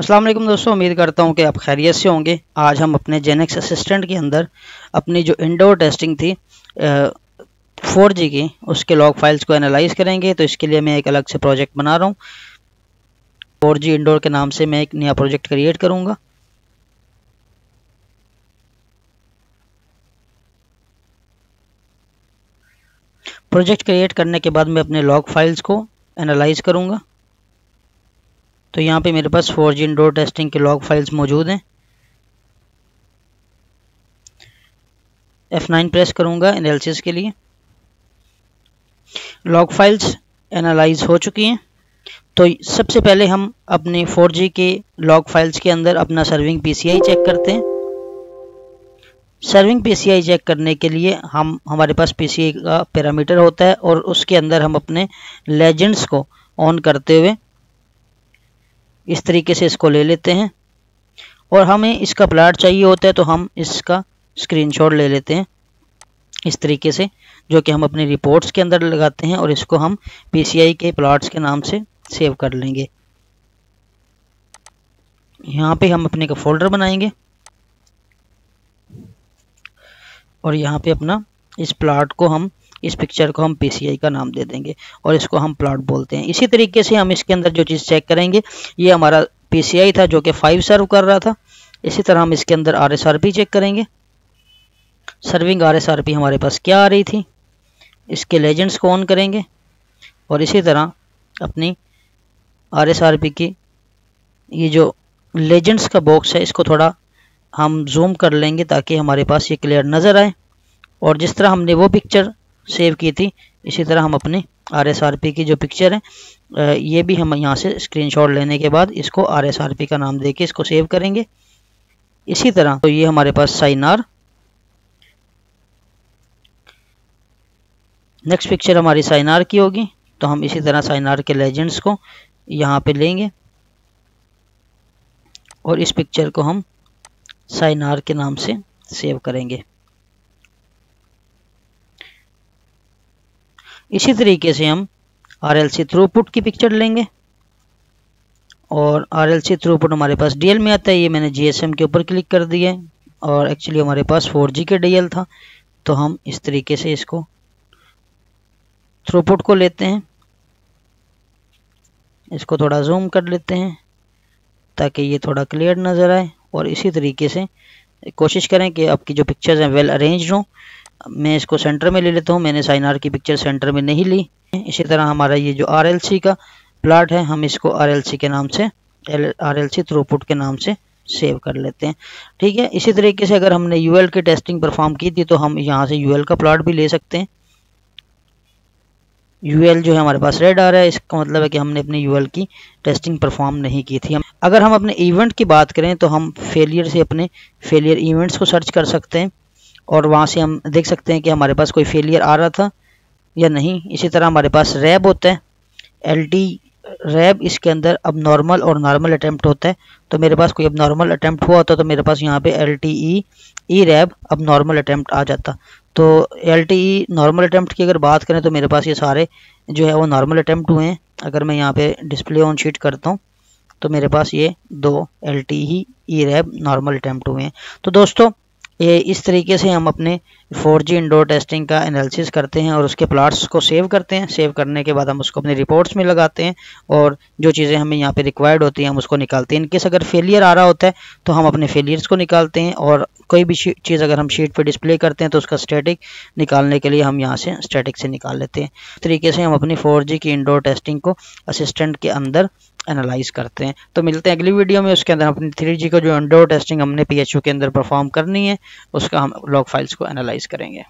अस्सलाम वालेकुम दोस्तों, उम्मीद करता हूँ कि आप खैरियत से होंगे। आज हम अपने जेनेक्स असिस्टेंट के अंदर अपनी जो इंडोर टेस्टिंग थी 4G की, उसके लॉग फाइल्स को एनालाइज करेंगे। तो इसके लिए मैं एक अलग से प्रोजेक्ट बना रहा हूँ। 4G इंडोर के नाम से मैं एक नया प्रोजेक्ट क्रिएट करूँगा। प्रोजेक्ट क्रिएट करने के बाद मैं अपने लॉग फाइल्स को एनालाइज करूँगा। तो यहाँ पे मेरे पास 4G इंडोर टेस्टिंग के लॉग फाइल्स मौजूद हैं। F9 प्रेस करूँगा एनालिसिस के लिए। लॉग फाइल्स एनालाइज हो चुकी हैं। तो सबसे पहले हम अपने 4G के लॉग फाइल्स के अंदर अपना सर्विंग PCI चेक करते हैं। सर्विंग PCI चेक करने के लिए हमारे पास PCI का पैरामीटर होता है और उसके अंदर हम अपने लेजेंड्स को ऑन करते हुए इस तरीके से इसको ले लेते हैं। और हमें इसका प्लॉट चाहिए होता है तो हम इसका स्क्रीनशॉट ले लेते हैं इस तरीके से, जो कि हम अपनी रिपोर्ट्स के अंदर लगाते हैं और इसको हम PCI के प्लॉट्स के नाम से सेव कर लेंगे। यहाँ पे हम अपने का फोल्डर बनाएंगे और यहाँ पे अपना इस प्लॉट को इस पिक्चर को हम PCI का नाम दे देंगे और इसको हम प्लॉट बोलते हैं। इसी तरीके से हम इसके अंदर जो चीज़ चेक करेंगे, ये हमारा PCI था जो कि 5 सर्व कर रहा था। इसी तरह हम इसके अंदर RSRP चेक करेंगे। सर्विंग RSRP हमारे पास क्या आ रही थी, इसके लेजेंड्स को ऑन करेंगे और इसी तरह अपनी RSRP की ये जो लेजेंड्स का बॉक्स है इसको थोड़ा हम जूम कर लेंगे ताकि हमारे पास ये क्लियर नज़र आए। और जिस तरह हमने वो पिक्चर सेव की थी, इसी तरह हम अपने RSRP की जो पिक्चर है ये भी हम यहाँ से स्क्रीनशॉट लेने के बाद इसको RSRP का नाम देके इसको सेव करेंगे। इसी तरह तो ये हमारे पास साइनार, नेक्स्ट पिक्चर हमारी साइनार की होगी। तो हम इसी तरह साइनार के लेजेंड्स को यहाँ पे लेंगे और इस पिक्चर को हम साइनार के नाम से सेव करेंगे। इसी तरीके से हम RLC थ्रूपुट की पिक्चर लेंगे और RLC थ्रूपुट हमारे पास DL में आता है। ये मैंने GSM के ऊपर क्लिक कर दिया है और एक्चुअली हमारे पास 4G के DL था। तो हम इस तरीके से इसको थ्रूपुट को लेते हैं, इसको थोड़ा जूम कर लेते हैं ताकि ये थोड़ा क्लियर नज़र आए। और इसी तरीके से कोशिश करें कि आपकी जो पिक्चर्स हैं वेल अरेंज्ड हों। मैं इसको सेंटर में ले लेता हूँ, मैंने साइनार की पिक्चर सेंटर में नहीं ली। इसी तरह हमारा ये जो RLC का प्लॉट है, हम इसको RLC के नाम से RLC थ्रूपुट के नाम से सेव कर लेते हैं। ठीक है। इसी तरीके से अगर हमने UL की टेस्टिंग परफॉर्म की थी तो हम यहाँ से UL का प्लॉट भी ले सकते हैं। UL जो है हमारे पास रेड आ रहा है, इसका मतलब है कि हमने अपने UL की टेस्टिंग परफॉर्म नहीं की थी। अगर हम अपने इवेंट की बात करें तो हम फेलियर से अपने फेलियर इवेंट्स को सर्च कर सकते हैं और वहाँ से हम देख सकते हैं कि हमारे पास कोई फेलियर आ रहा था या नहीं। इसी तरह हमारे पास रैब होता है, LT रैब, इसके अंदर अब नॉर्मल और नॉर्मल अटैम्प्ट होता है। तो मेरे पास कोई अब नॉर्मल अटैम्प्ट हुआ होता तो मेरे पास यहाँ पे LTE रैब अब नॉर्मल अटैम्प्ट आ जाता। तो LTE नॉर्मल अटैम्प्ट की अगर बात करें तो मेरे पास ये सारे जो है वो नॉर्मल अटैम्प्ट हुए हैं। अगर मैं यहाँ पे डिस्प्ले ऑन शीट करता हूँ तो मेरे पास ये 2 LTE रैब नॉर्मल अटैम्प्ट हुए हैं। तो दोस्तों ये इस तरीके से हम अपने 4G इंडोर टेस्टिंग का एनालिसिस करते हैं और उसके प्लॉट्स को सेव करते हैं। सेव करने के बाद हम उसको अपने रिपोर्ट्स में लगाते हैं और जो चीज़ें हमें यहाँ पे रिक्वायर्ड होती हैं हम उसको निकालते हैं। इनकेस अगर फेलियर आ रहा होता है तो हम अपने फेलियर्स को निकालते हैं और कोई भी चीज़ अगर हम शीट पे डिस्प्ले करते हैं तो उसका स्टैटिक निकालने के लिए हम यहाँ से स्टैटिक से निकाल लेते हैं। इस तरीके से हम अपनी 4G की इंडोर टेस्टिंग को असिस्टेंट के अंदर एनालाइज करते हैं। तो मिलते हैं अगली वीडियो में, उसके अंदर अपनी 3G को जो इंडोर टेस्टिंग हमने PHU के अंदर परफॉर्म करनी है उसका हम लॉग फाइल्स को एनालाइज करेंगे।